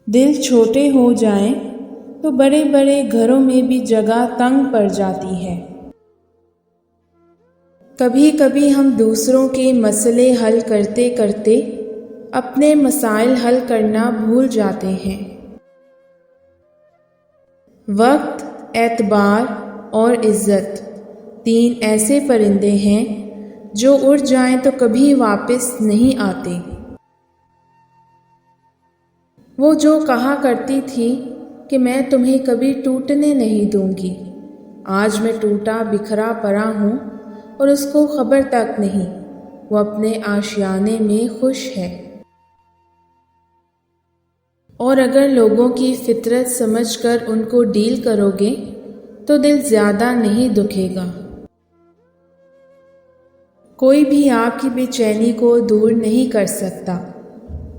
دل چھوٹے ہو جائیں تو بڑے بڑے گھروں میں بھی جگہ تنگ پڑ جاتی ہے۔ کبھی کبھی ہم دوسروں کے مسئلے حل کرتے کرتے اپنے مسائل حل کرنا بھول جاتے ہیں۔ وقت، اعتبار اور عزت تین ایسے پرندے ہیں جو اڑ جائیں تو کبھی واپس نہیں آتے۔ وہ جو کہا کرتی تھی کہ میں تمہیں کبھی ٹوٹنے نہیں دوں گی، آج میں ٹوٹا بکھرا پڑا ہوں اور اس کو خبر تک نہیں، وہ اپنے آشیانے میں خوش ہے۔ اور اگر لوگوں کی فطرت سمجھ کر ان کو ڈیل کرو گے تو دل زیادہ نہیں دکھے گا۔ کوئی بھی آپ کی بے چینی کو دور نہیں کر سکتا۔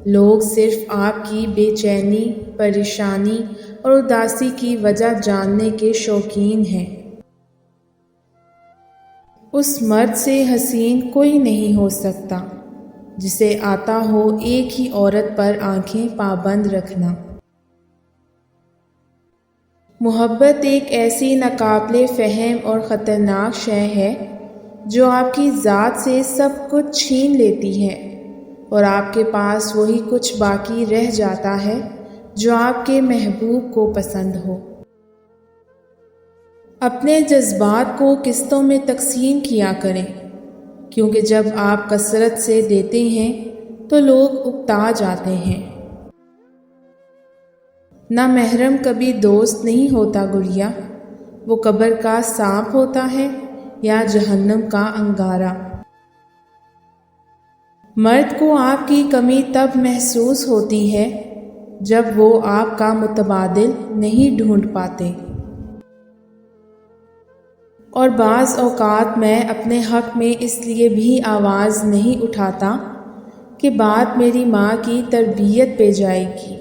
لوگ صرف آپ کی بے چینی، پریشانی اور اداسی کی وجہ جاننے کے شوقین ہیں۔ اس مرد سے حسین کوئی نہیں ہو سکتا جسے آتا ہو ایک ہی عورت پر آنکھیں پابند رکھنا۔ محبت ایک ایسی ناقابل فہم اور خطرناک شے ہے جو آپ کی ذات سے سب کچھ چھین لیتی ہے اور آپ کے پاس وہی کچھ باقی رہ جاتا ہے جو آپ کے محبوب کو پسند ہو۔ اپنے جذبات کو قسطوں میں تقسیم کیا کریں، کیونکہ جب آپ کثرت سے دیتے ہیں تو لوگ اکتا جاتے ہیں۔ نہ محرم کبھی دوست نہیں ہوتا گڑیا، وہ قبر کا سانپ ہوتا ہے یا جہنم کا انگارہ۔ مرد کو آپ کی کمی تب محسوس ہوتی ہے جب وہ آپ کا متبادل نہیں ڈھونڈ پاتے۔ اور بعض اوقات میں اپنے حق میں اس لیے بھی آواز نہیں اٹھاتا کہ بات میری ماں کی تربیت پہ جائے گی۔